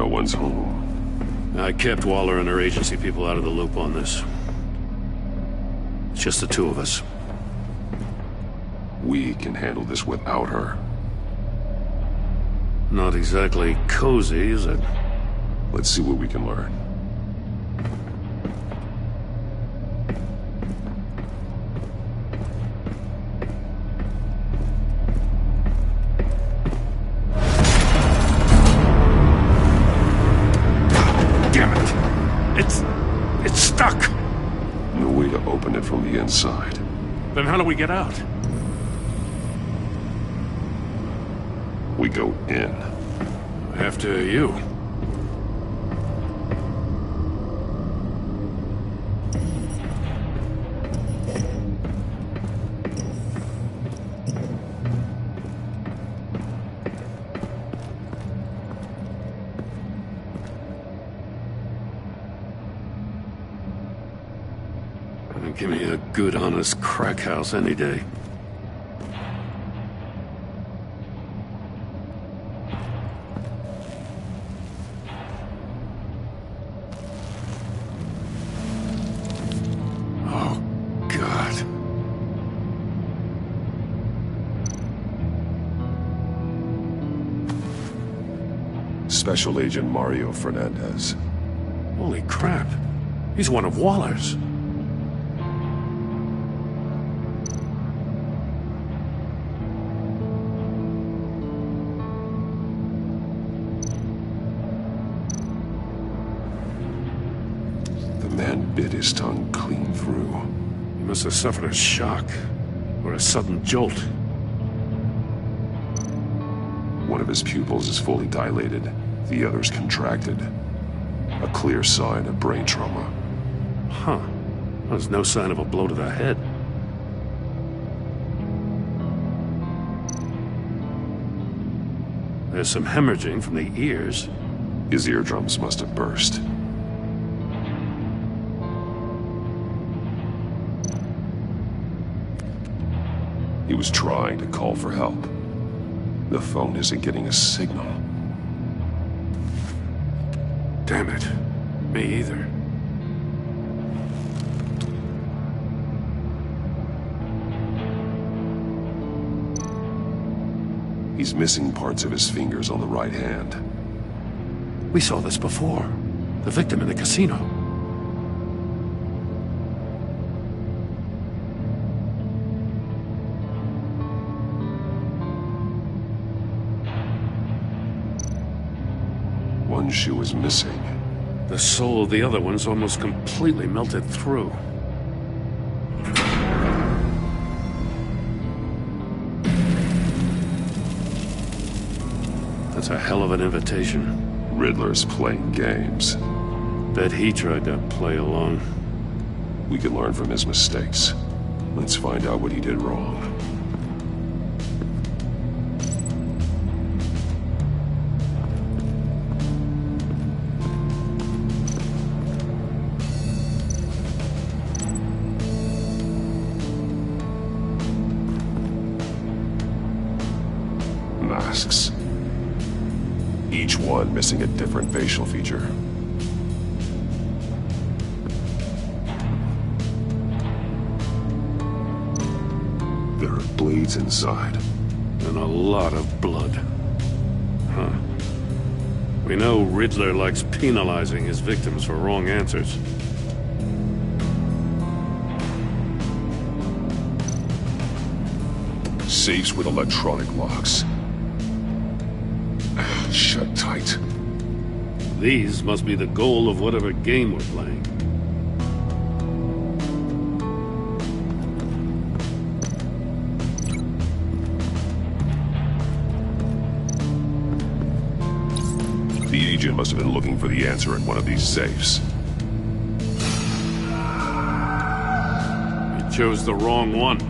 no one's home. I kept Waller and her agency people out of the loop on this. It's just the two of us. We can handle this without her. Not exactly cozy, is it? Let's see what we can learn. It's stuck! No way to open it from the inside. Then how do we get out? We go in. After you. Give me a good, honest crack house any day. Oh, God. Special Agent Mario Fernandez. Holy crap. He's one of Waller's. Bit his tongue clean through. He must have suffered a shock, or a sudden jolt. One of his pupils is fully dilated, the other's contracted. A clear sign of brain trauma. Huh. There's no sign of a blow to the head. There's some hemorrhaging from the ears. His eardrums must have burst. He was trying to call for help. The phone isn't getting a signal. Damn it. Me either. He's missing parts of his fingers on the right hand. We saw this before. The victim in the casino. One shoe is missing. The sole of the other one's almost completely melted through. That's a hell of an invitation. Riddler's playing games. Bet he tried to play along. We can learn from his mistakes. Let's find out what he did wrong. Masks. Each one missing a different facial feature. There are blades inside. And a lot of blood. Huh. We know Riddler likes penalizing his victims for wrong answers. Safes with electronic locks. Shut tight. These must be the goal of whatever game we're playing. The agent must have been looking for the answer in one of these safes. He chose the wrong one.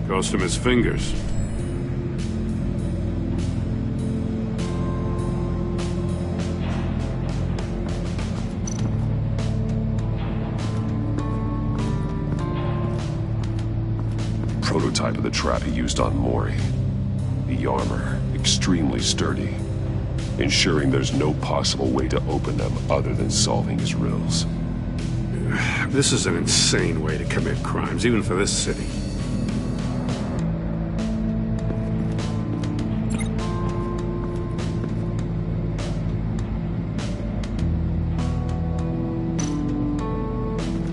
Cost him his fingers. Prototype of the trap he used on Mori. The armor, extremely sturdy. ensuring there's no possible way to open them other than solving his riddles. This is an insane way to commit crimes, even for this city.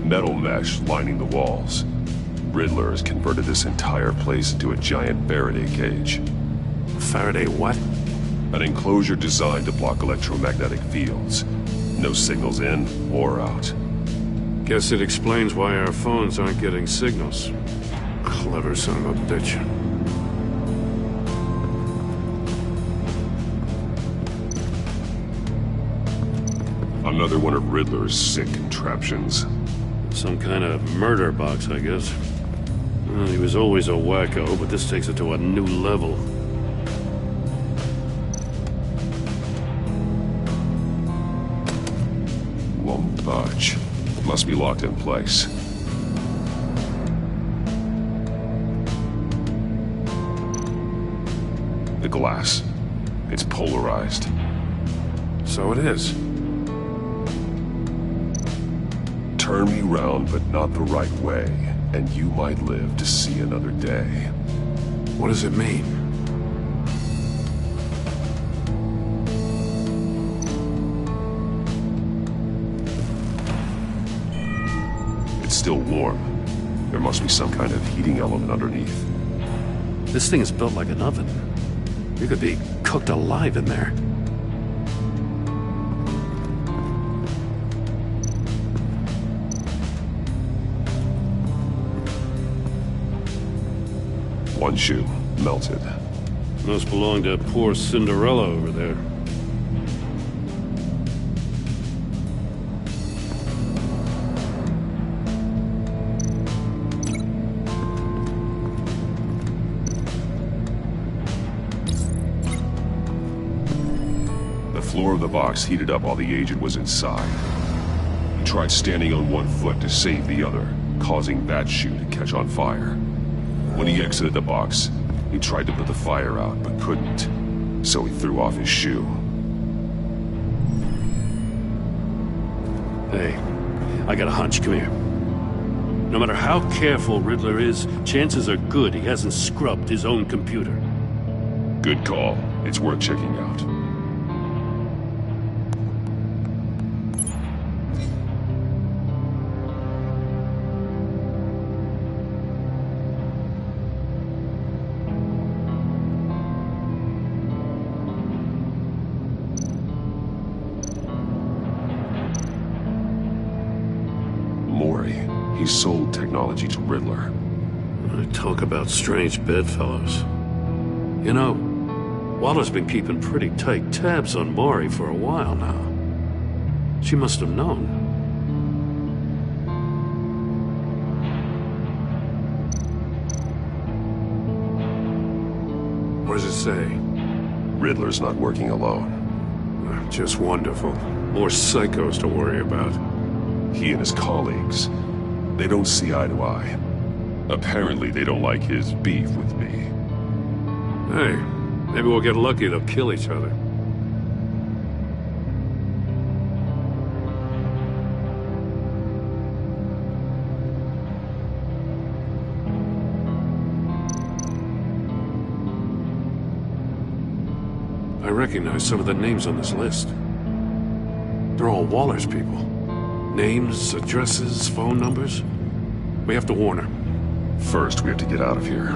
Metal mesh lining the walls. Riddler has converted this entire place into a giant Faraday cage. Faraday what? An enclosure designed to block electromagnetic fields. No signals in or out. Guess it explains why our phones aren't getting signals. Clever son of a bitch. Another one of Riddler's sick contraptions. Some kind of murder box, I guess. Well, he was always a wacko, but this takes it to a new level. Won't budge. Must be locked in place. The glass. It's polarized. So it is. Turn me round, but not the right way, and you might live to see another day. What does it mean? It's still warm. There must be some kind of heating element underneath. This thing is built like an oven. You could be cooked alive in there. One shoe, melted. Must belong to poor Cinderella over there. The floor of the box heated up while the agent was inside. He tried standing on one foot to save the other, causing that shoe to catch on fire. When he exited the box, he tried to put the fire out, but couldn't. So he threw off his shoe. Hey, I got a hunch. Come here. No matter how careful Riddler is, chances are good he hasn't scrubbed his own computer. Good call. It's worth checking out. He sold technology to Riddler. Talk about strange bedfellows. You know, Waller's been keeping pretty tight tabs on Maury for a while now. She must have known. What does it say? Riddler's not working alone. Just wonderful. More psychos to worry about. He and his colleagues, they don't see eye to eye. Apparently they don't like his beef with me. Hey, maybe we'll get lucky they'll kill each other. I recognize some of the names on this list. They're all Waller's people. Names, addresses, phone numbers. We have to warn her. First, we have to get out of here.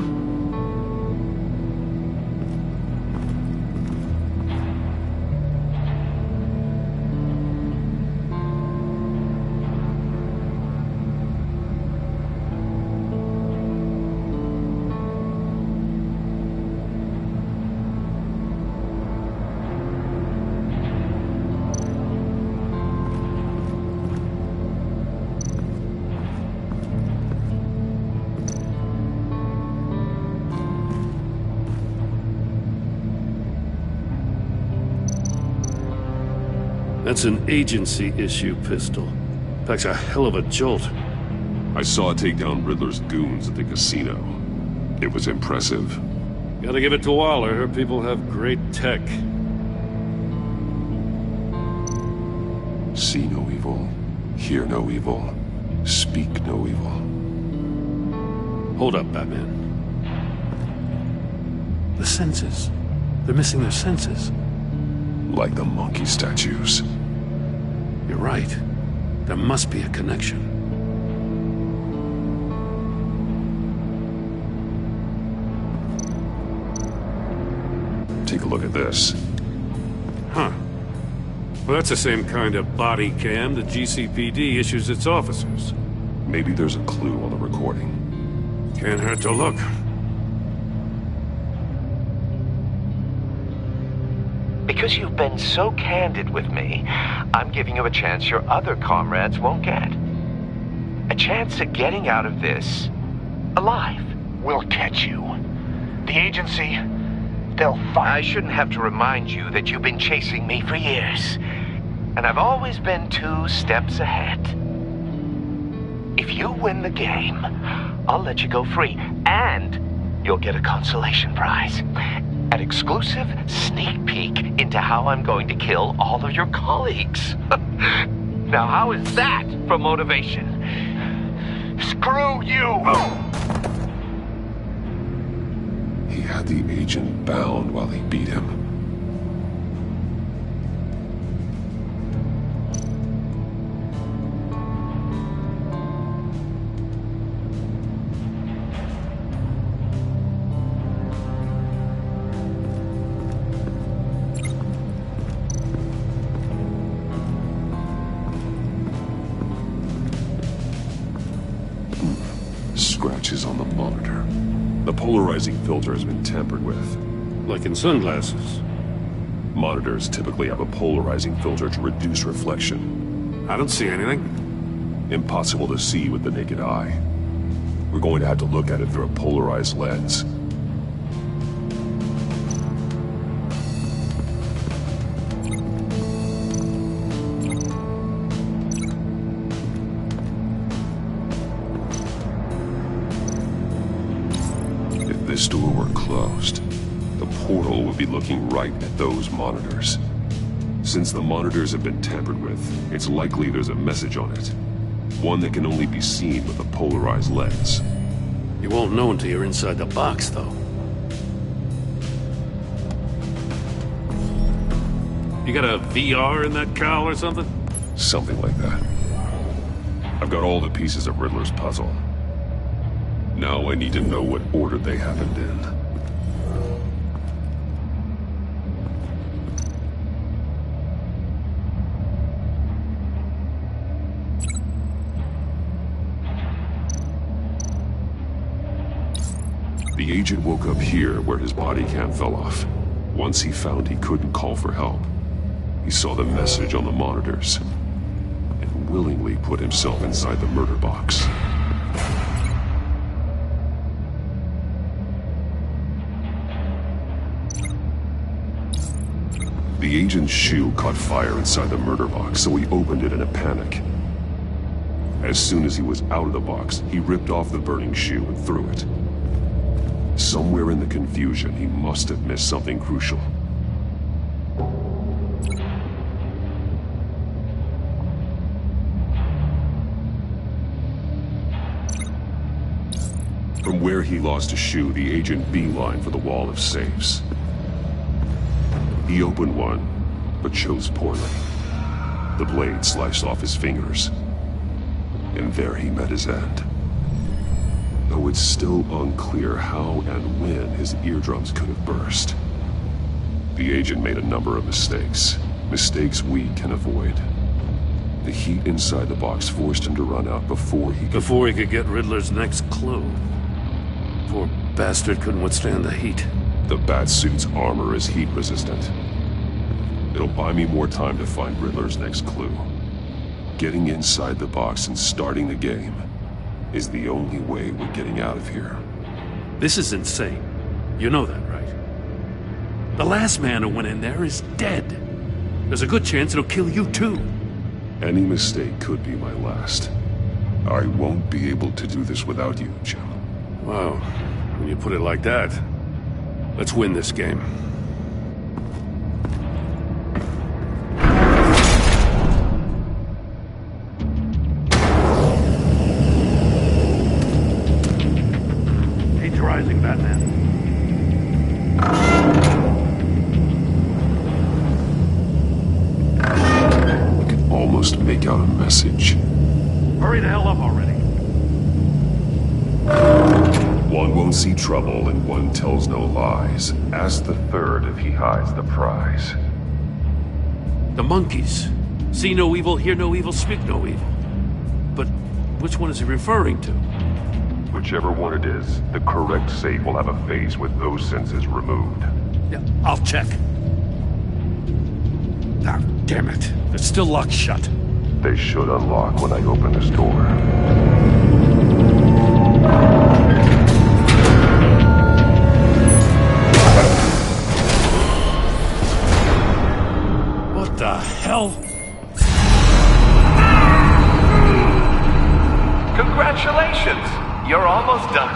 That's an agency-issue pistol. Packs a hell of a jolt. I saw it take down Riddler's goons at the casino. It was impressive. Gotta give it to Waller. Her people have great tech. See no evil, hear no evil, speak no evil. Hold up, Batman. The senses. They're missing their senses. Like the monkey statues. You're right. There must be a connection. Take a look at this. Huh. Well, that's the same kind of body cam the GCPD issues its officers. Maybe there's a clue on the recording. Can't hurt to look. Because you've been so candid with me, I'm giving you a chance your other comrades won't get. A chance at getting out of this alive. We'll catch you. The agency, they'll find... I shouldn't have to remind you that you've been chasing me for years. And I've always been 2 steps ahead. If you win the game, I'll let you go free. And you'll get a consolation prize. An exclusive sneak peek into how I'm going to kill all of your colleagues. Now, how is that for motivation? Screw you! He had the agent bound while he beat him. Scratches on the monitor. The polarizing filter has been tampered with. Like in sunglasses. Monitors typically have a polarizing filter to reduce reflection. I don't see anything. Impossible to see with the naked eye. We're going to have to look at it through a polarized lens. If this door were closed, the portal would be looking right at those monitors. Since the monitors have been tampered with, it's likely there's a message on it. One that can only be seen with a polarized lens. You won't know until you're inside the box, though. You got a VR in that cowl or something? Something like that. I've got all the pieces of Riddler's puzzle. Now I need to know what order they happened in. The agent woke up here where his body cam fell off. Once he found he couldn't call for help, he saw the message on the monitors and willingly put himself inside the murder box. The agent's shoe caught fire inside the murder box, so he opened it in a panic. As soon as he was out of the box, he ripped off the burning shoe and threw it. Somewhere in the confusion, he must have missed something crucial. From where he lost a shoe, the agent beelined for the wall of safes. He opened one, but chose poorly. The blade sliced off his fingers. And there he met his end. Though it's still unclear how and when his eardrums could have burst. The agent made a number of mistakes. Mistakes we can avoid. The heat inside the box forced him to run out before he could get Riddler's next clue. Poor bastard couldn't withstand the heat. The Batsuit's armor is heat resistant. It'll buy me more time to find Riddler's next clue. Getting inside the box and starting the game is the only way we're getting out of here. This is insane. You know that, right? The last man who went in there is dead. There's a good chance it'll kill you too. Any mistake could be my last. I won't be able to do this without you, Jim. Wow, when you put it like that, let's win this game. Batman. I can almost make out a message. Hurry the hell up already. One won't see trouble and one tells no lies. Ask the third if he hides the prize. The monkeys. See no evil, hear no evil, speak no evil. But which one is he referring to? Whichever one it is, the correct safe will have a phase with those senses removed. Yeah, I'll check. Ah, damn it. It's still locked shut. They should unlock when I open this door. What the hell? Congratulations! You're almost done.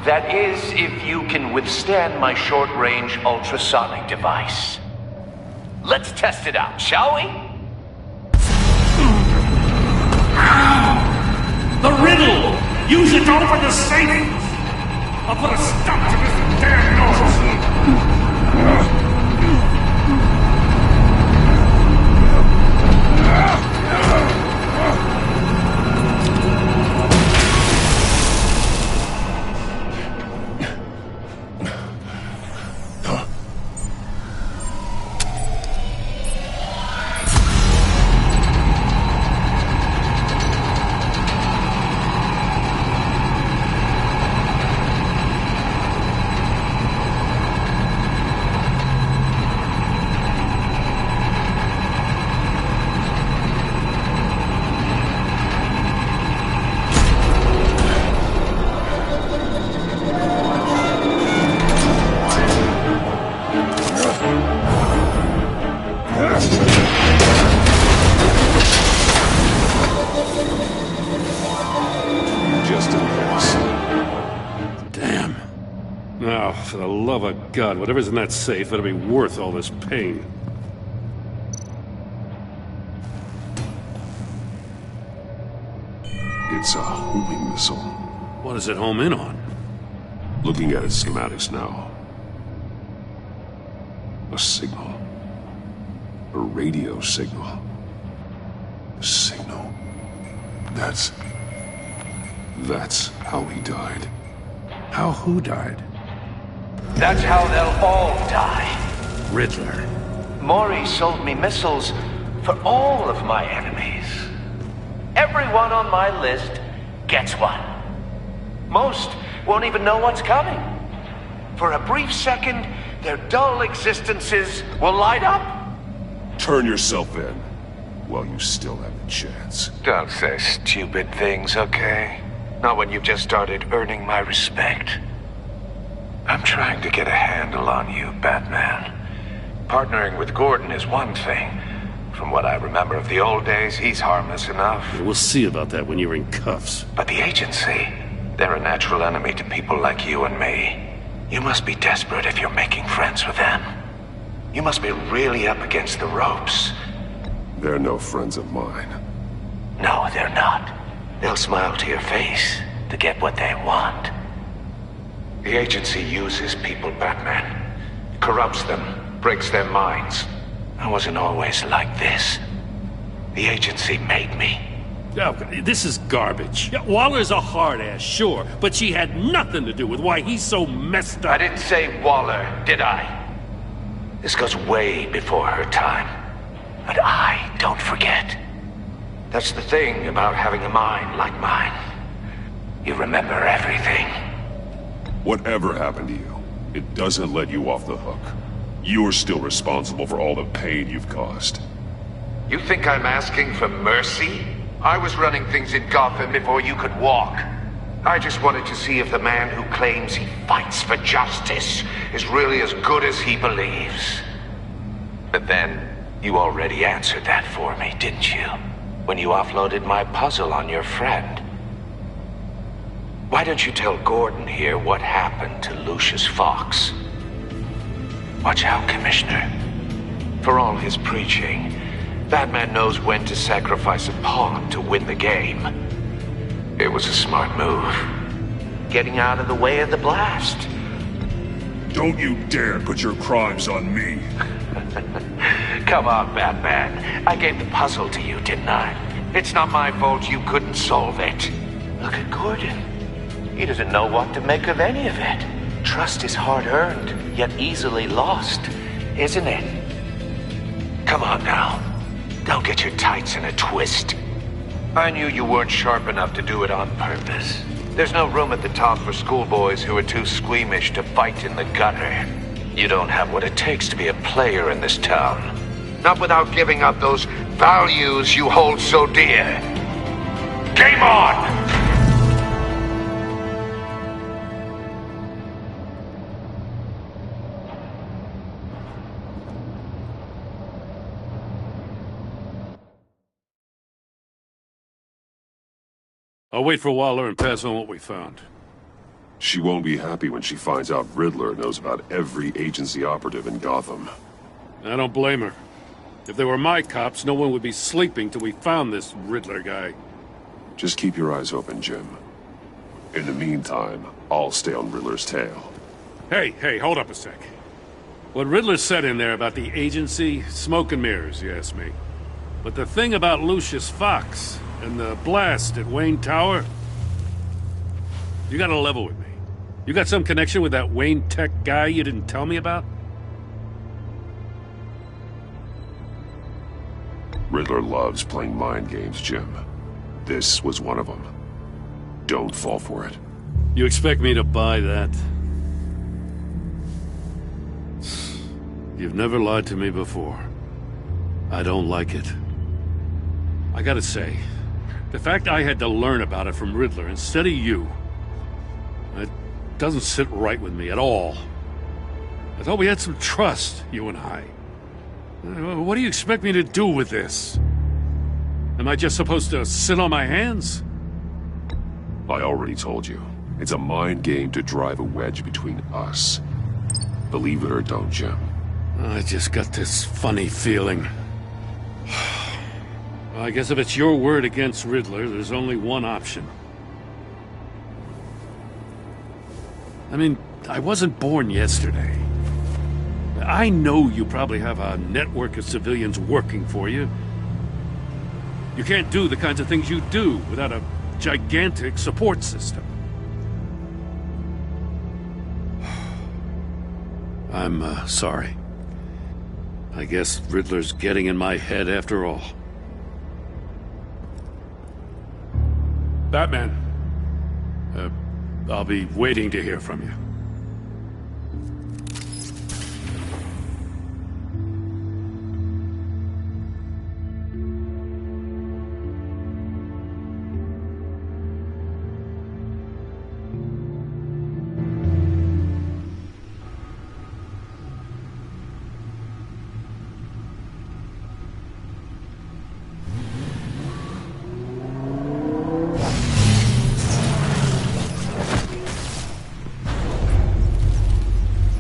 That is, if you can withstand my short-range ultrasonic device. Let's test it out, shall we? The riddle! Use it to open the safe! I'll put a stop to this damn noise! For the love of God, whatever's in that safe, it'll be worth all this pain. It's a homing missile. What does it home in on? Looking at its schematics now. A signal. A radio signal. A signal. That's how he died. How who died? That's how they'll all die. Riddler. Maury sold me missiles for all of my enemies. Everyone on my list gets one. Most won't even know what's coming. For a brief second, their dull existences will light up. Turn yourself in while you still have the chance. Don't say stupid things, okay? Not when you've just started earning my respect. I'm trying to get a handle on you, Batman. Partnering with Gordon is one thing. From what I remember of the old days, he's harmless enough. We'll see about that when you're in cuffs. But the agency, they're a natural enemy to people like you and me. You must be desperate if you're making friends with them. You must be really up against the ropes. They're no friends of mine. No, they're not. They'll smile to your face to get what they want. The agency uses people, Batman. Corrupts them, breaks their minds. I wasn't always like this. The agency made me. Oh, this is garbage. Yeah, Waller's a hard ass, sure, but she had nothing to do with why he's so messed up. I didn't say Waller, did I? This goes way before her time. But I don't forget. That's the thing about having a mind like mine. You remember everything. Whatever happened to you, it doesn't let you off the hook. You're still responsible for all the pain you've caused. You think I'm asking for mercy? I was running things in Gotham before you could walk. I just wanted to see if the man who claims he fights for justice is really as good as he believes. But then, you already answered that for me, didn't you? When you offloaded my puzzle on your friend. Why don't you tell Gordon here what happened to Lucius Fox? Watch out, Commissioner. For all his preaching, Batman knows when to sacrifice a pawn to win the game. It was a smart move. getting out of the way of the blast. Don't you dare put your crimes on me. Come on, Batman. I gave the puzzle to you, didn't I? It's not my fault you couldn't solve it. Look at Gordon. He doesn't know what to make of any of it. Trust is hard-earned, yet easily lost, isn't it? Come on now. Don't get your tights in a twist. I knew you weren't sharp enough to do it on purpose. There's no room at the top for schoolboys who are too squeamish to fight in the gutter. You don't have what it takes to be a player in this town. Not without giving up those values you hold so dear. Game on! I'll wait for Waller and pass on what we found. She won't be happy when she finds out Riddler knows about every agency operative in Gotham. I don't blame her. If they were my cops, no one would be sleeping till we found this Riddler guy. Just keep your eyes open, Jim. In the meantime, I'll stay on Riddler's tail. Hey, hold up a sec. What Riddler said in there about the agency, smoke and mirrors, you ask me. But the thing about Lucius Fox and the blast at Wayne Tower, you gotta level with me. You got some connection with that Wayne Tech guy you didn't tell me about? Riddler loves playing mind games, Jim. This was one of them. Don't fall for it. You expect me to buy that? You've never lied to me before. I don't like it. I gotta say, the fact I had to learn about it from Riddler instead of you, it doesn't sit right with me at all. I thought we had some trust, you and I. What do you expect me to do with this? Am I just supposed to sit on my hands? I already told you. It's a mind game to drive a wedge between us. Believe it or don't, Jim. I just got this funny feeling. Well, I guess if it's your word against Riddler, there's only one option. I mean, I wasn't born yesterday. I know you probably have a network of civilians working for you. You can't do the kinds of things you do without a gigantic support system. I'm sorry. I guess Riddler's getting in my head after all. Batman. I'll be waiting to hear from you.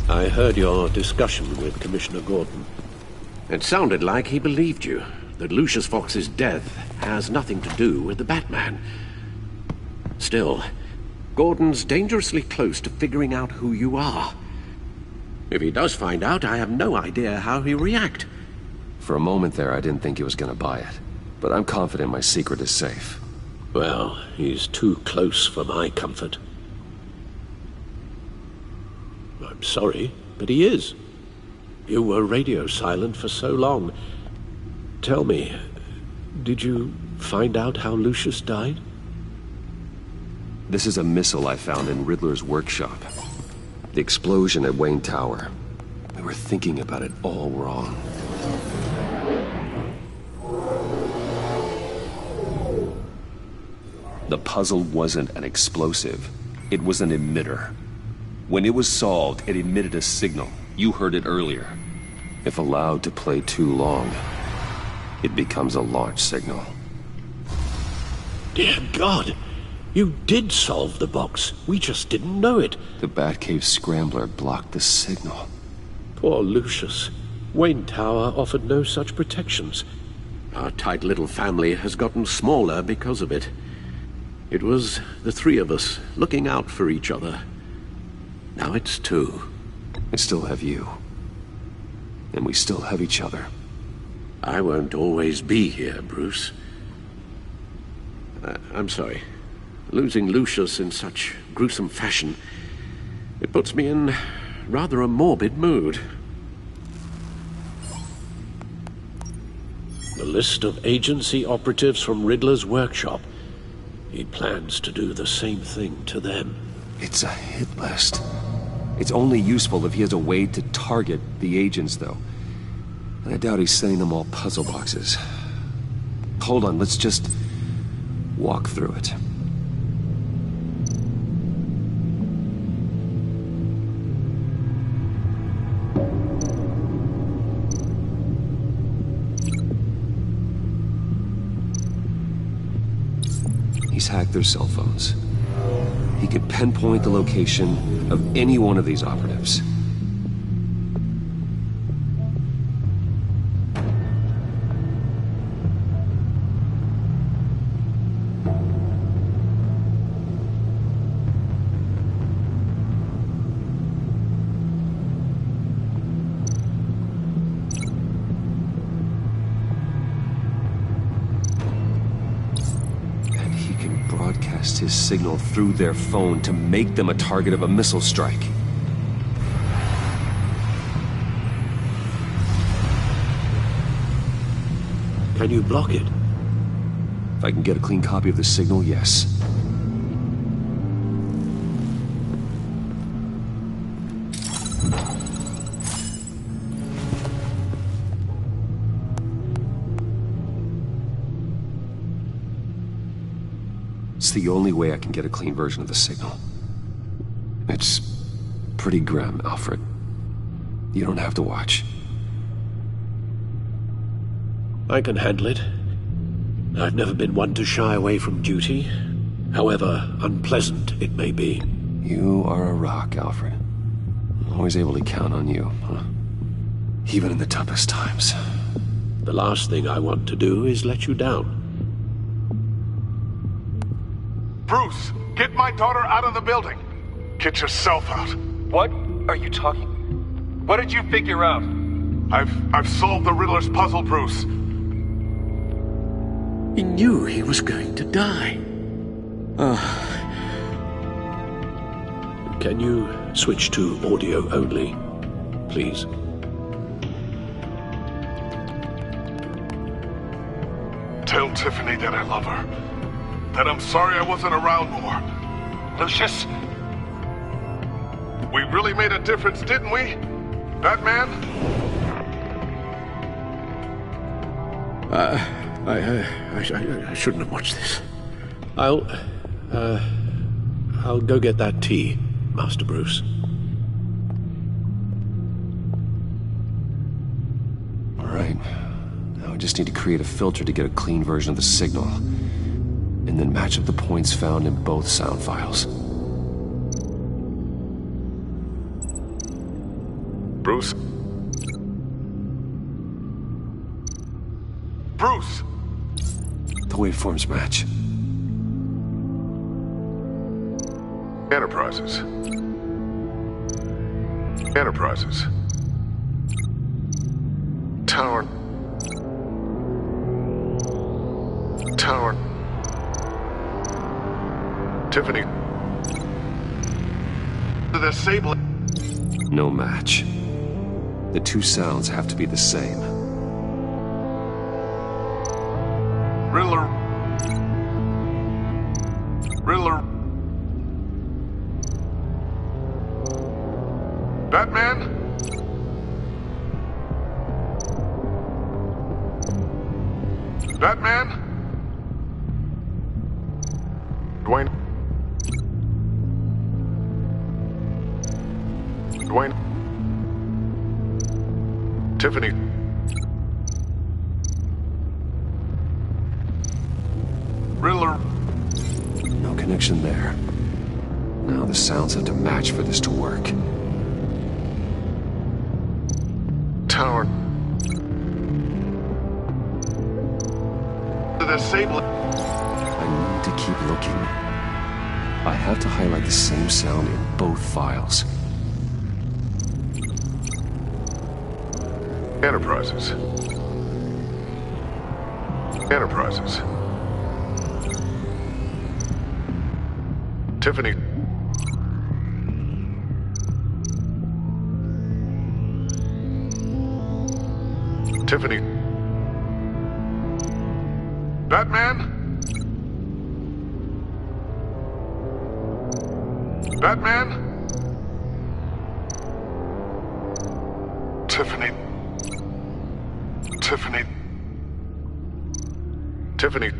I heard your discussion with Commissioner Gordon. It sounded like he believed you, that Lucius Fox's death has nothing to do with the Batman. Still, Gordon's dangerously close to figuring out who you are. If he does find out, I have no idea how he'll react. For a moment there, I didn't think he was gonna buy it. But I'm confident my secret is safe. Well, he's too close for my comfort. I'm sorry, but he is. You were radio silent for so long. Tell me, did you find out how Lucius died? This is a missile I found in Riddler's workshop. The explosion at Wayne Tower. We were thinking about it all wrong. The puzzle wasn't an explosive. It was an emitter. When it was solved, it emitted a signal. You heard it earlier. If allowed to play too long, it becomes a launch signal. Dear God! You did solve the box. We just didn't know it. The Batcave Scrambler blocked the signal. Poor Lucius. Wayne Tower offered no such protections. Our tight little family has gotten smaller because of it. It was the three of us looking out for each other. Now it's two. I still have you. And we still have each other. I won't always be here, Bruce. I'm sorry. Losing Lucius in such gruesome fashion, it puts me in rather a morbid mood. The list of agency operatives from Riddler's workshop. He plans to do the same thing to them. It's a hit list. It's only useful if he has a way to target the agents, though. And I doubt he's sending them all puzzle boxes. Hold on, let's just walk through it. He's hacked their cell phones. He could pinpoint the location of any one of these operatives. His signal through their phone to make them a target of a missile strike. Can you block it? If I can get a clean copy of the signal, yes. It's the only way I can get a clean version of the signal. It's pretty grim, Alfred. You don't have to watch. I can handle it. I've never been one to shy away from duty, however unpleasant it may be. You are a rock, Alfred. Always able to count on you, huh? Even in the toughest times. The last thing I want to do is let you down. Bruce, get my daughter out of the building. Get yourself out. What are you talking? What did you figure out? I've solved the Riddler's puzzle, Bruce. He knew he was going to die. Can you switch to audio only, please? Tell Tiffany that I love her. That I'm sorry I wasn't around more. Lucius? We really made a difference, didn't we? Batman? I shouldn't have watched this. I'll go get that tea, Master Bruce. All right. Now I just need to create a filter to get a clean version of the signal. And then match up the points found in both sound files. Bruce? Bruce! The waveforms match. Enterprises. Enterprises. Tower. Tower. Tiffany. The disabling. No match. The two sounds have to be the same. Riddler. Riddler. Batman? Batman? Dwayne? Dwayne? Tiffany? Riddler? No connection there. Now the sounds have to match for this to work. Tower. The disabling. I need to keep looking. I have to highlight the same sound in both files. Enterprises. Enterprises. Tiffany. Tiffany. Batman? Batman? Tiffany. Tiffany. Tiffany.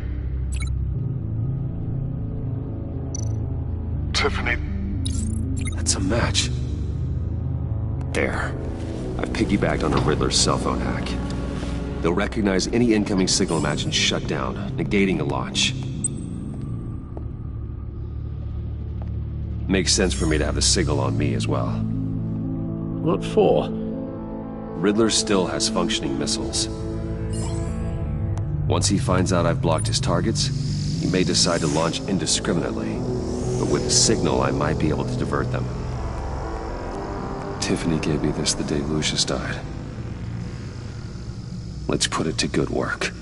Tiffany. That's a match. There. I've piggybacked on a Riddler's cell phone hack. They'll recognize any incoming signal match and shut down, negating a launch. Makes sense for me to have the signal on me as well. What for? Riddler still has functioning missiles. Once he finds out I've blocked his targets, he may decide to launch indiscriminately. But with the signal, I might be able to divert them. Tiffany gave me this the day Lucius died. Let's put it to good work.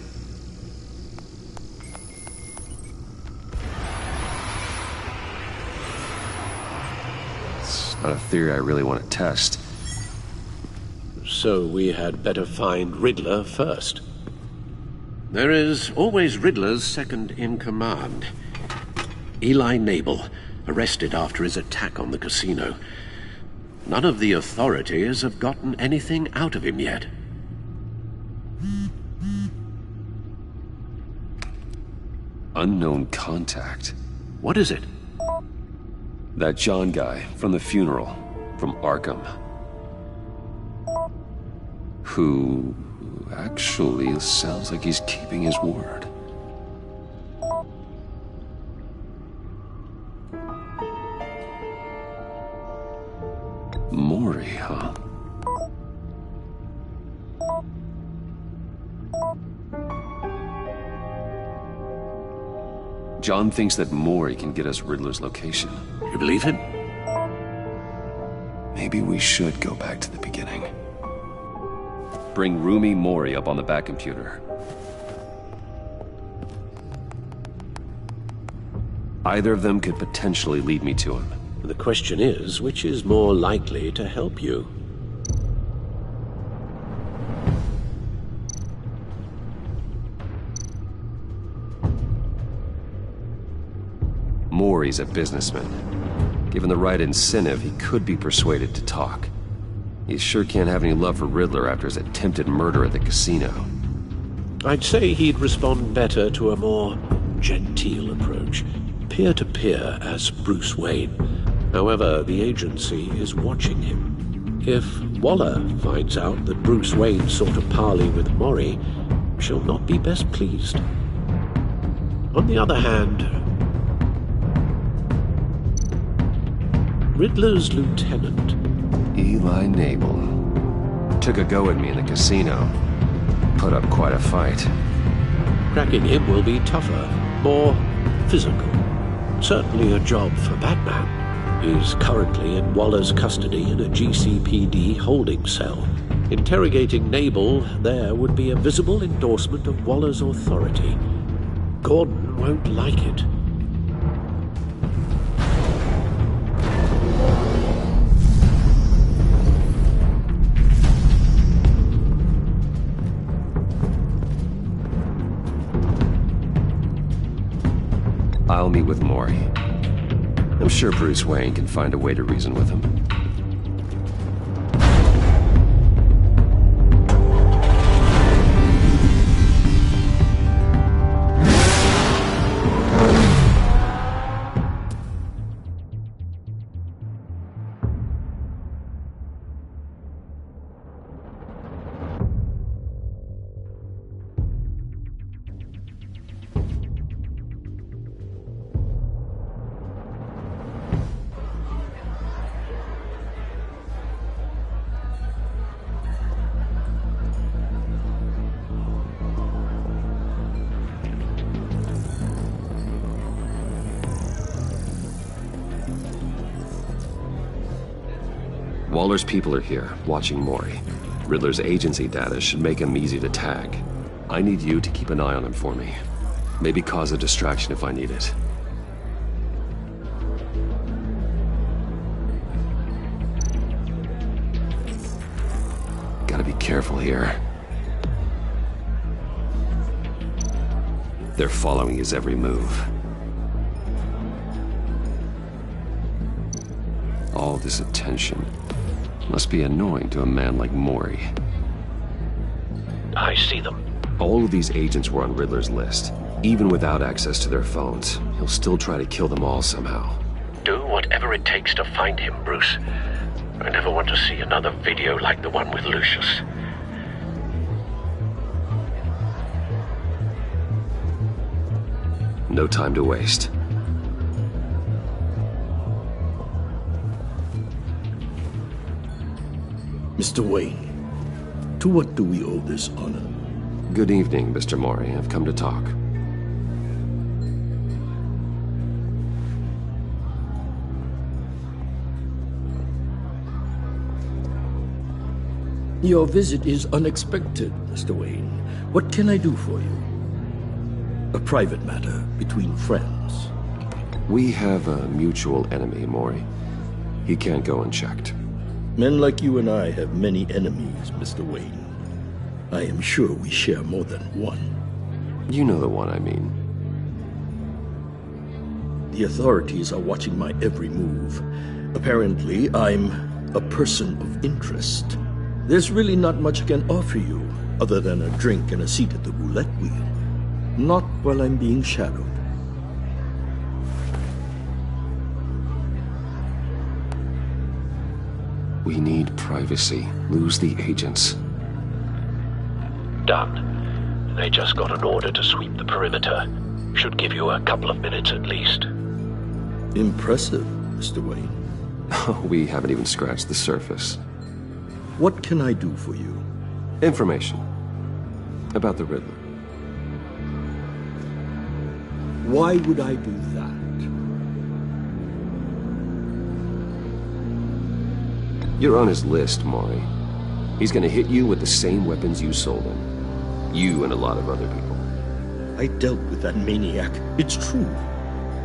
It's not a theory I really want to test. So we had better find Riddler first. There is always Riddler's second in command. Eli Nabel, arrested after his attack on the casino. None of the authorities have gotten anything out of him yet. Unknown contact. What is it? That John guy from the funeral, from Arkham. Who actually sounds like he's keeping his word. Mori, huh? John thinks that Mori can get us Riddler's location. You believe him? Maybe we should go back to the beginning. Bring Rumi Mori up on the back computer. Either of them could potentially lead me to him. The question is, which is more likely to help you? Mori's a businessman. Given the right incentive, he could be persuaded to talk. He sure can't have any love for Riddler after his attempted murder at the casino. I'd say he'd respond better to a more genteel approach. Peer-to-peer as Bruce Wayne. However, the agency is watching him. If Waller finds out that Bruce Wayne sought a parley with Mori, she'll not be best pleased. On the other hand, Riddler's lieutenant, Eli Nabel, took a go at me in the casino. Put up quite a fight. cracking him will be tougher, more physical. Certainly a job for Batman. He's currently in Waller's custody in a GCPD holding cell. Interrogating Nabel there would be a visible endorsement of Waller's authority. Gordon won't like it. I'll meet with Mori. I'm sure Bruce Wayne can find a way to reason with him. Waller's people are here, watching Mori. Riddler's agency data should make him easy to tag. I need you to keep an eye on him for me. Maybe cause a distraction if I need it. Gotta be careful here. They're following his every move. All this attention must be annoying to a man like Mori. I see them. All of these agents were on Riddler's list. Even without access to their phones, he'll still try to kill them all somehow. Do whatever it takes to find him, Bruce. I never want to see another video like the one with Lucius. No time to waste. Mr. Wayne, to what do we owe this honor? Good evening, Mr. Mori. I've come to talk. Your visit is unexpected, Mr. Wayne. What can I do for you? A private matter between friends. We have a mutual enemy, Mori. He can't go unchecked. Men like you and I have many enemies, Mr. Wayne. I am sure we share more than one. You know the one I mean. The authorities are watching my every move. Apparently, I'm a person of interest. There's really not much I can offer you, other than a drink and a seat at the roulette wheel. Not while I'm being shadowed. We need privacy. Lose the agents. Done. They just got an order to sweep the perimeter. Should give you a couple of minutes at least. Impressive, Mr. Wayne. We haven't even scratched the surface. What can I do for you? Information. About the Riddler. Why would I do that? You're on his list, Mori. He's gonna hit you with the same weapons you sold him. You and a lot of other people. I dealt with that maniac, it's true.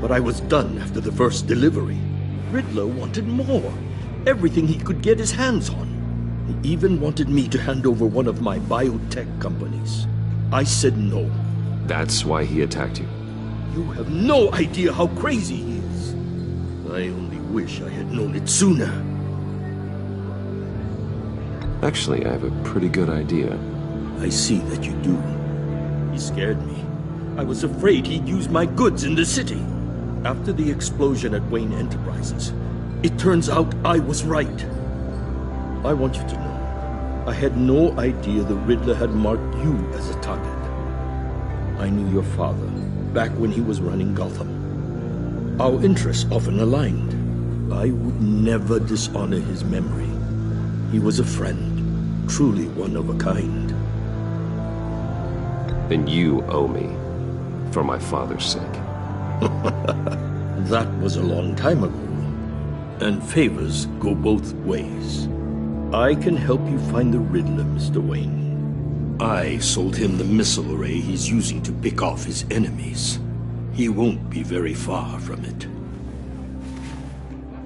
But I was done after the first delivery. Riddler wanted more. Everything he could get his hands on. He even wanted me to hand over one of my biotech companies. I said no. That's why he attacked you. You have no idea how crazy he is. I only wish I had known it sooner. Actually, I have a pretty good idea. I see that you do. He scared me. I was afraid he'd use my goods in the city. After the explosion at Wayne Enterprises, it turns out I was right. I want you to know, I had no idea the Riddler had marked you as a target. I knew your father, back when he was running Gotham. Our interests often aligned. I would never dishonor his memory. He was a friend, truly one of a kind. Then you owe me, for my father's sake. That was a long time ago. And favors go both ways. I can help you find the Riddler, Mr. Wayne. I sold him the missile array he's using to pick off his enemies. He won't be very far from it.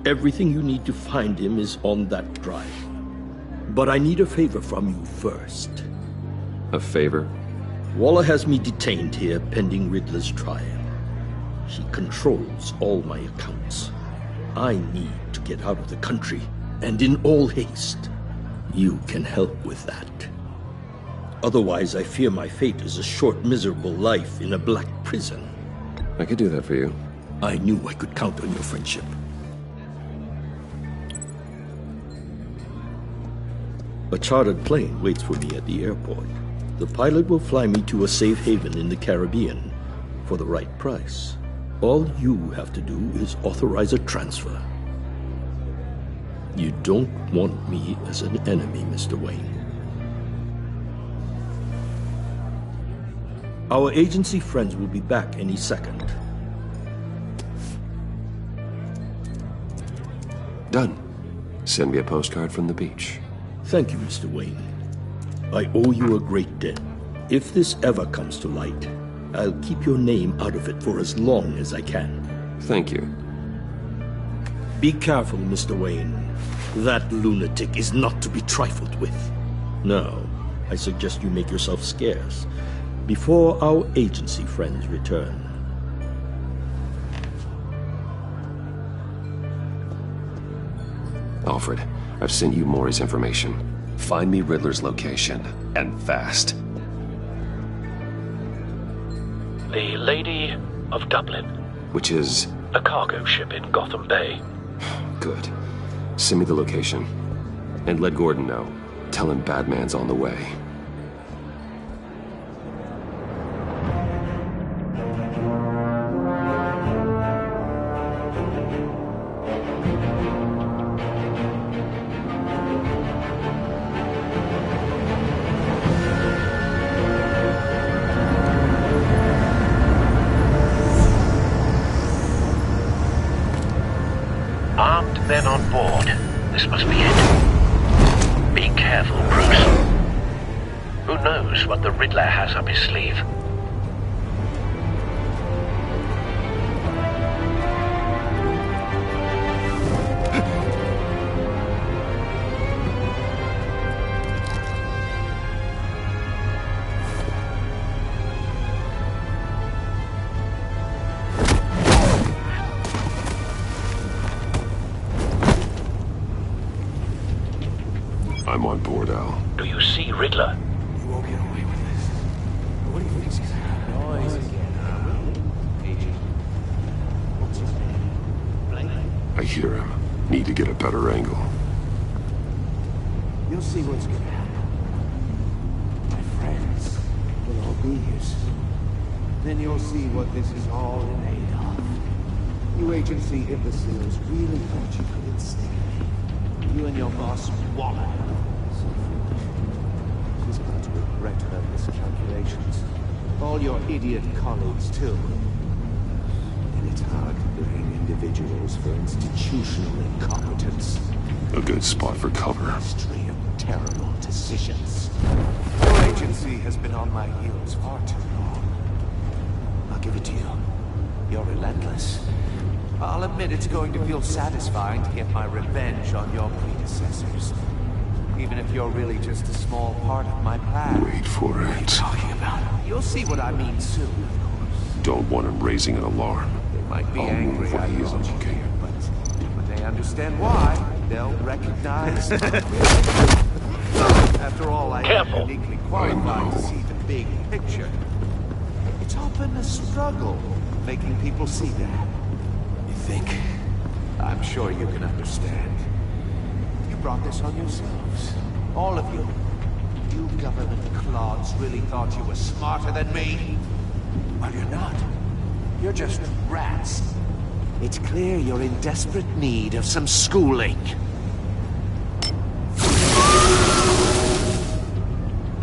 Everything you need to find him is on that drive. But I need a favor from you first. A favor? Waller has me detained here pending Riddler's trial. He controls all my accounts. I need to get out of the country, and in all haste. You can help with that. Otherwise, I fear my fate is a short, miserable life in a black prison. I could do that for you. I knew I could count on your friendship. A chartered plane waits for me at the airport. The pilot will fly me to a safe haven in the Caribbean for the right price. All you have to do is authorize a transfer. You don't want me as an enemy, Mr. Wayne. Our agency friends will be back any second. Done. Send me a postcard from the beach. Thank you, Mr. Wayne. I owe you a great debt. If this ever comes to light, I'll keep your name out of it for as long as I can. Thank you. Be careful, Mr. Wayne. That lunatic is not to be trifled with. Now, I suggest you make yourself scarce before our agency friends return. Alfred, I've sent you Maury's information. Find me Riddler's location, and fast. The Lady of Dublin. Which is... A cargo ship in Gotham Bay. Good. Send me the location. And let Gordon know. Tell him Batman's on the way. Armed men on board. This must be it. Be careful, Bruce. Who knows what the Riddler has up his sleeve? I'm on board, Al. Do you see Riddler? You won't get away with this. What do you think's gonna happen? Noise again. What's his name? I hear him. Need to get a better angle. You'll see what's gonna happen. My friends will all be here soon. Then you'll see what this is all in aid of. You agency imbeciles really thought you could enslave me. You and your boss Waller. She's going to regret her miscalculations. All your idiot colleagues, too. And it's hard to blame individuals for institutional incompetence. A good spot for cover. History of terrible decisions. Your agency has been on my heels far too long. I'll give it to you. You're relentless. I'll admit it's going to feel satisfying to get my revenge on your predecessors. Even if you're really just a small part of my plan. Wait for What are you it. talking about? You'll see what I mean soon, of course. Don't want him raising an alarm. They might be I'll angry move when I he isn't brought you looking. here, but when they understand why, they'll recognize... After all, I Careful. am uniquely qualified to know. see the big picture. It's often a struggle making people see that. You think? I'm sure you can understand. You brought this on yourselves. All of you. You government clods really thought you were smarter than me? Well, you're not. You're just rats. It's clear you're in desperate need of some schooling.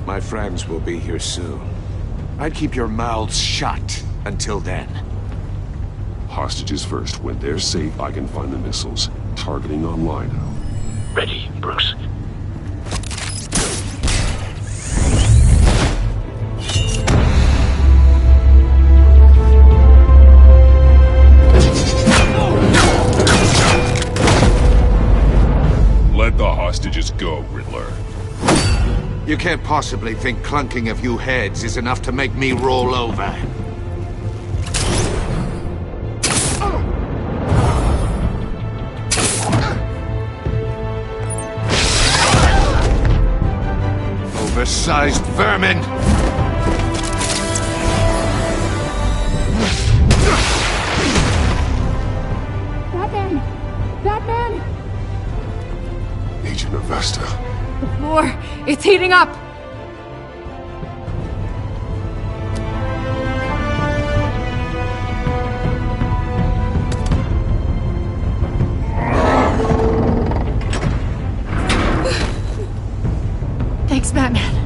My friends will be here soon. I'd keep your mouths shut until then. Hostages first. When they're safe, I can find the missiles. Targeting online now. Ready, Bruce. Let the hostages go, Riddler. You can't possibly think clunking a few heads is enough to make me roll over. Oversized vermin! Batman! Batman! Agent Avesta. The floor, it's heating up! Thanks, Batman.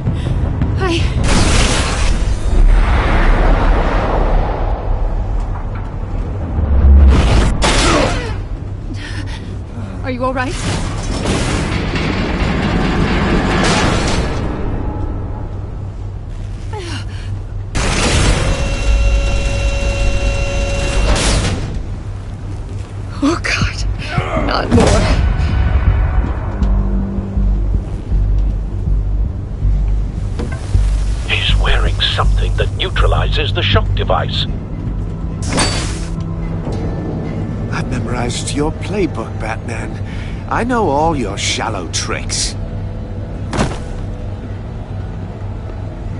Are you all right? Not more. He's wearing something that neutralizes the shock device. I've memorized your playbook, Batman. I know all your shallow tricks.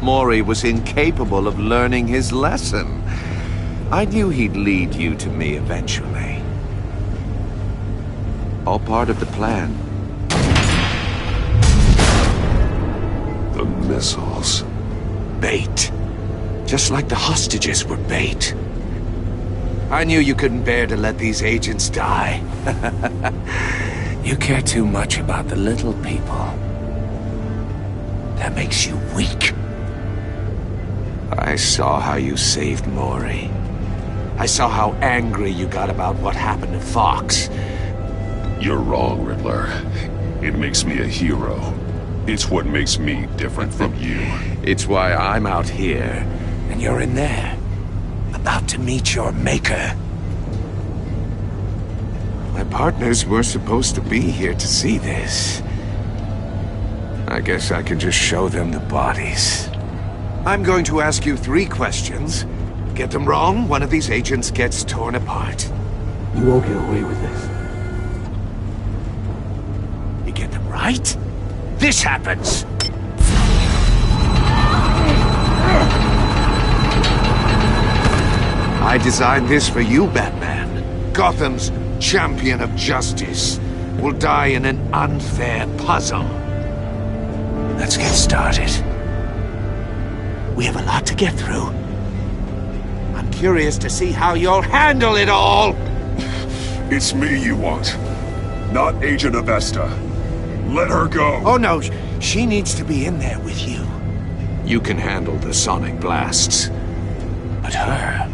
Mori was incapable of learning his lesson. I knew he'd lead you to me eventually. All part of the plan. The missiles. Bait. Just like the hostages were bait. I knew you couldn't bear to let these agents die. You care too much about the little people. That makes you weak. I saw how you saved Mori. I saw how angry you got about what happened to Fox. You're wrong, Riddler. It makes me a hero. It's what makes me different from you. It's why I'm out here, and you're in there. About to meet your maker. My partners were supposed to be here to see this. I guess I can just show them the bodies. I'm going to ask you 3 questions. Get them wrong, one of these agents gets torn apart. You won't get away with this. You get them right, this happens! I designed this for you, Batman. Gotham's champion of justice will die in an unfair puzzle. Let's get started. We have a lot to get through. I'm curious to see how you'll handle it all! It's me you want, not Agent Avesta. Let her go! Oh no, she needs to be in there with you. You can handle the sonic blasts. But her...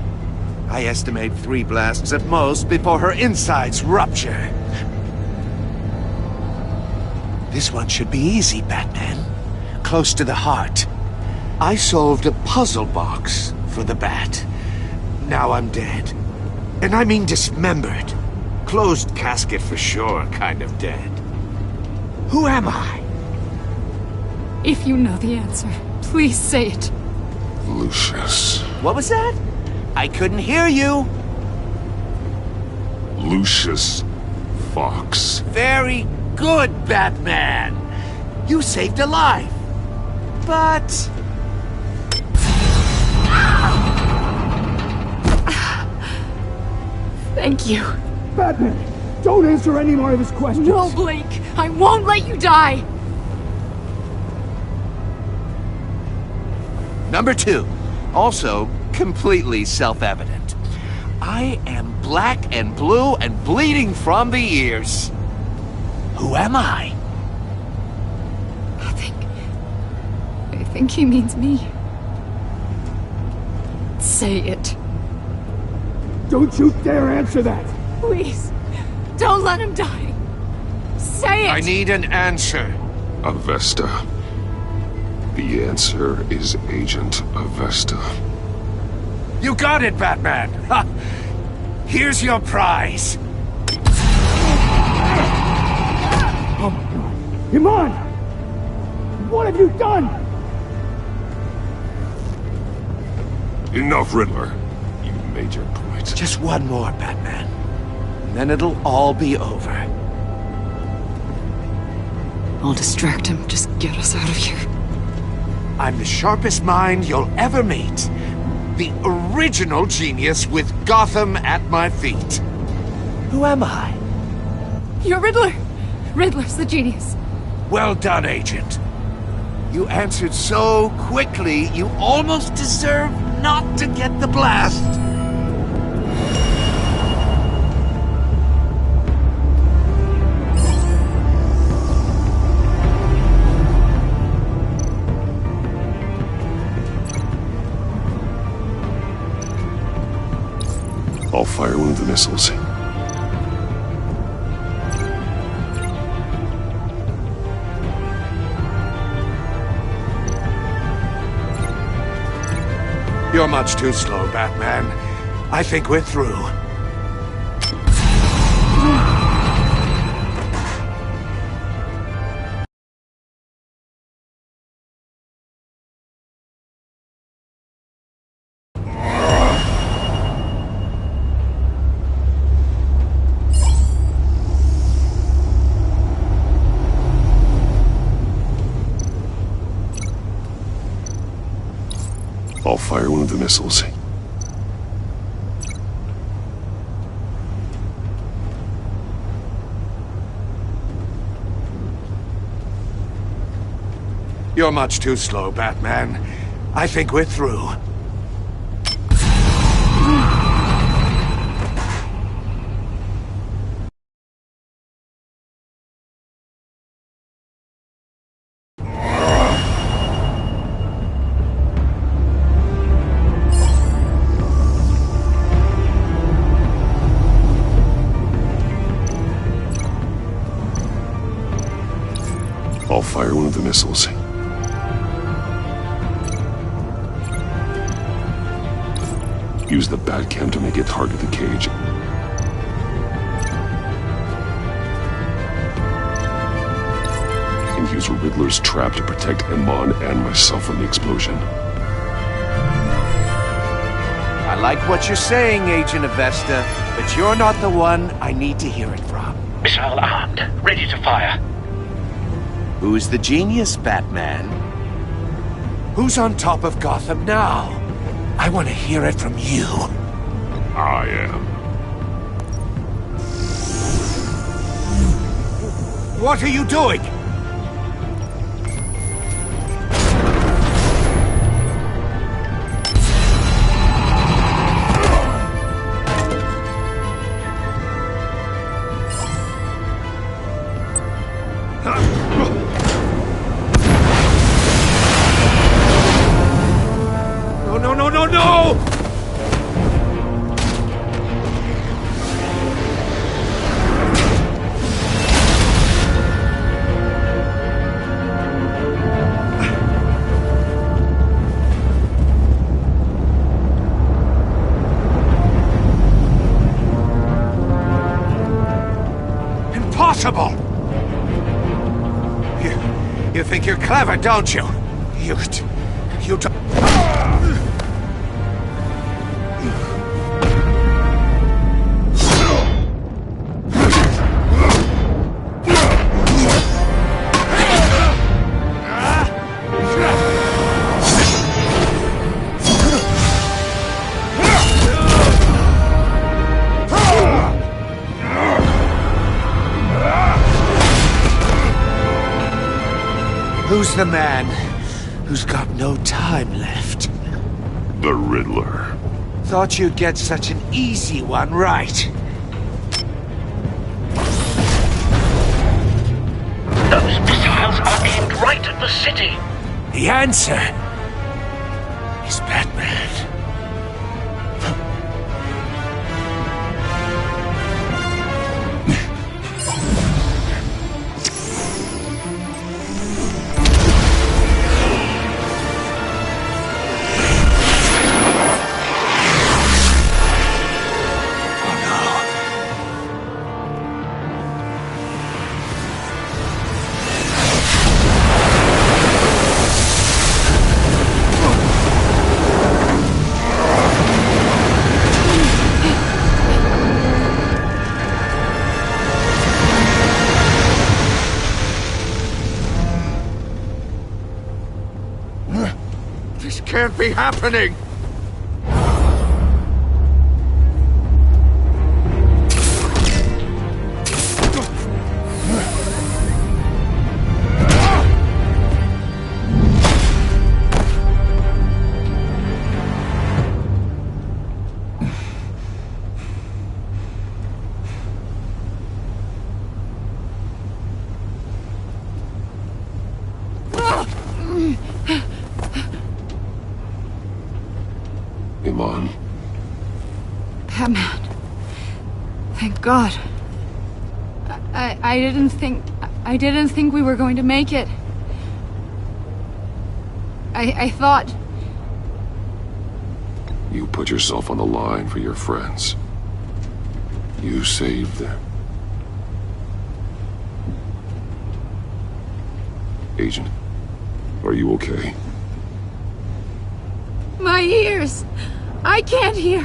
I estimate 3 blasts at most before her insides rupture. This one should be easy, Batman. Close to the heart. I solved a puzzle box for the Bat. Now I'm dead. And I mean dismembered. Closed casket for sure, kind of dead. Who am I? If you know the answer, please say it. Lucius. What was that? I couldn't hear you. Lucius Fox. Very good, Batman. You saved a life. But... Thank you. Batman, don't answer any more of his questions. No, Blake. I won't let you die. Number 2. Also, completely self-evident. I am black and blue and bleeding from the ears. Who am I? I think he means me. Say it. Don't you dare answer that! Please, don't let him die. Say it! I need an answer. Avesta. The answer is Agent Avesta. You got it, Batman! Ha! Here's your prize. Oh my god. Iman! What have you done? Enough, Riddler. You made your point. Just one more, Batman. And then it'll all be over. I'll distract him. Just get us out of here. I'm the sharpest mind you'll ever meet. The original genius with Gotham at my feet. Who am I? You're Riddler. Riddler's the genius. Well done, Agent. You answered so quickly, you almost deserve not to get the blast. I'll fire one of the missiles. You're much too slow, Batman. I think we're through. fire one of the missiles. You're much too slow, Batman. I think we're through. I'll fire one of the missiles. Use the Batcam to make it target the cage. And use Riddler's trap to protect Iman and myself from the explosion. I like what you're saying, Agent Avesta, but you're not the one I need to hear it from. Missile armed, ready to fire. Who's the genius, Batman? Who's on top of Gotham now? I want to hear it from you. I am. What are you doing? No! Impossible! You think you're clever, don't you? You don't... Who's the man who's got no time left? The Riddler. Thought you'd get such an easy one right. Those missiles are aimed right at the city. The answer is Batman. This can't be happening! Iman. Batman. Thank God. I didn't think we were going to make it. I thought... You put yourself on the line for your friends. You saved them. Agent, are you okay? My ears! I can't hear!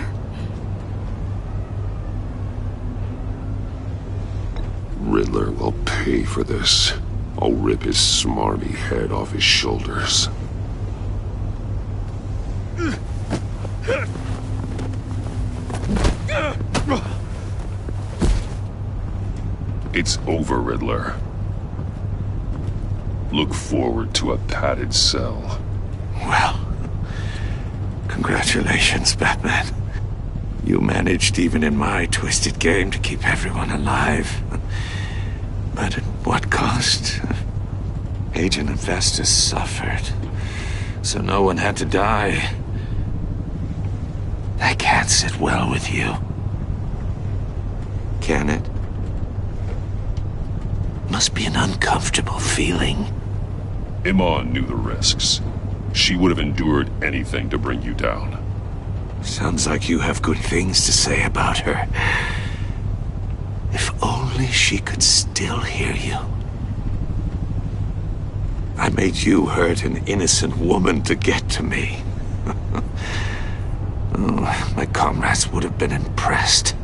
Riddler will pay for this. I'll rip his smarmy head off his shoulders. It's over, Riddler. Look forward to a padded cell. Well, congratulations, Batman. You managed, even in my twisted game, to keep everyone alive. But at what cost? Agent Investus suffered, so no one had to die. That can't sit well with you. Can it? Must be an uncomfortable feeling. Iman knew the risks. She would have endured anything to bring you down. Sounds like you have good things to say about her. If only she could still hear you. I made you hurt an innocent woman to get to me. Oh, my comrades would have been impressed.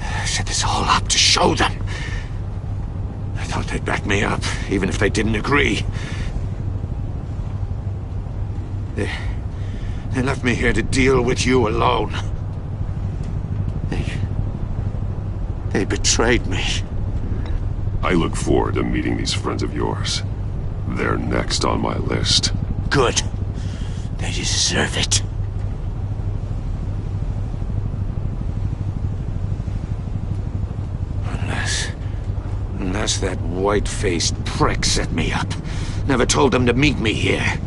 I set this all up to show them. I thought they'd back me up, even if they didn't agree. They left me here to deal with you alone. They betrayed me. I look forward to meeting these friends of yours. They're next on my list. Good. They deserve it. Unless that white-faced prick set me up. Never told them to meet me here.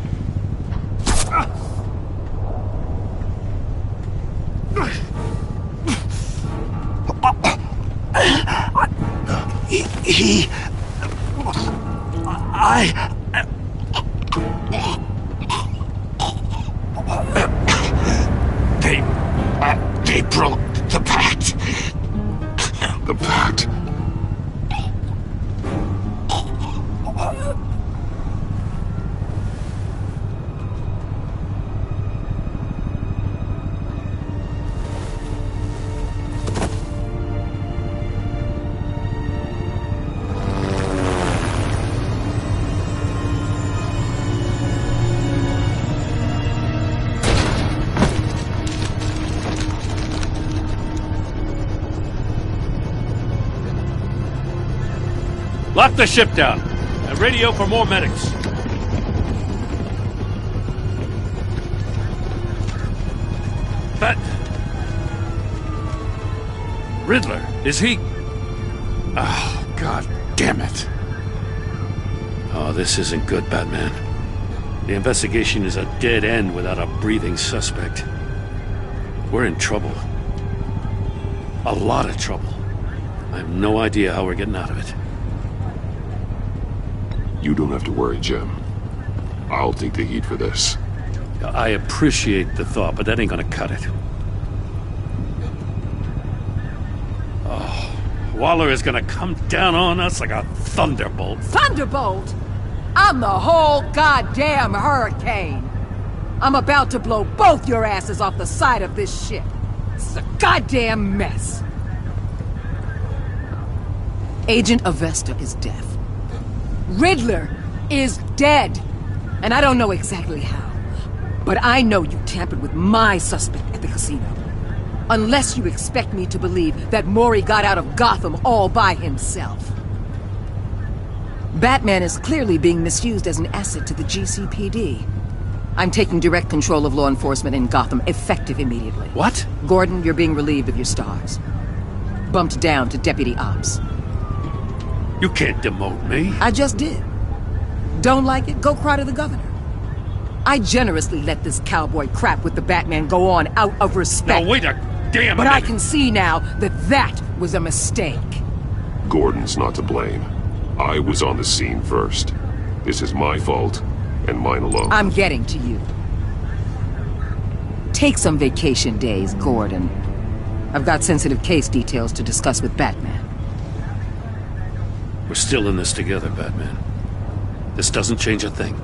They broke the pact. The pact? Lock the ship down and radio for more medics. Riddler, is he? Oh, God damn it. Oh, this isn't good, Batman. The investigation is a dead end without a breathing suspect. We're in trouble. A lot of trouble. I have no idea how we're getting out of it. You don't have to worry, Jim. I'll take the heat for this. I appreciate the thought, but that ain't gonna cut it. Oh, Waller is gonna come down on us like a thunderbolt. Thunderbolt? I'm the whole goddamn hurricane. I'm about to blow both your asses off the side of this ship. This is a goddamn mess. Agent Avesta is dead. Riddler is dead. And I don't know exactly how. But I know you tampered with my suspect at the casino. Unless you expect me to believe that Mori got out of Gotham all by himself. Batman is clearly being misused as an asset to the GCPD. I'm taking direct control of law enforcement in Gotham, effective immediately. What? Gordon, you're being relieved of your stars. Bumped down to Deputy Ops. You can't demote me. I just did. Don't like it? Go cry to the governor. I generously let this cowboy crap with the Batman go on out of respect. Now wait a damn minute. But I can see now that that was a mistake. Gordon's not to blame. I was on the scene first. This is my fault, and mine alone. I'm getting to you. Take some vacation days, Gordon. I've got sensitive case details to discuss with Batman. We're still in this together, Batman. This doesn't change a thing.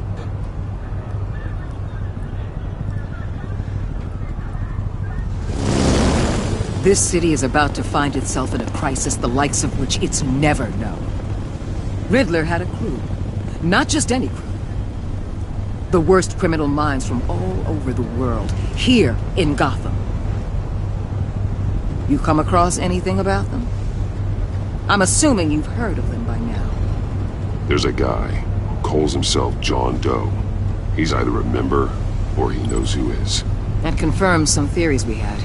This city is about to find itself in a crisis the likes of which it's never known. Riddler had a crew. Not just any crew. The worst criminal minds from all over the world, here in Gotham. You come across anything about them? I'm assuming you've heard of them by now. There's a guy, calls himself John Doe. He's either a member, or he knows who is. That confirms some theories we had.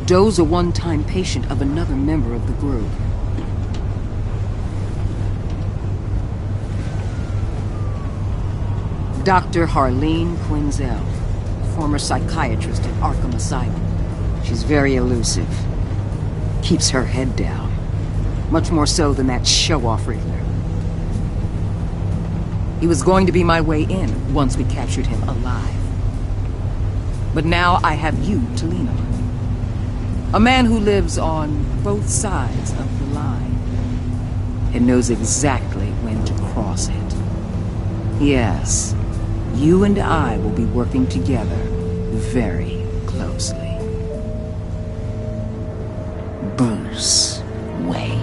Doe's a one-time patient of another member of the group. Dr. Harleen Quinzel, former psychiatrist at Arkham Asylum. She's very elusive. Keeps her head down. Much more so than that show-off Riddler. He was going to be my way in once we captured him alive. But now I have you to lean on. A man who lives on both sides of the line. And knows exactly when to cross it. Yes, you and I will be working together very closely. Bruce Wayne.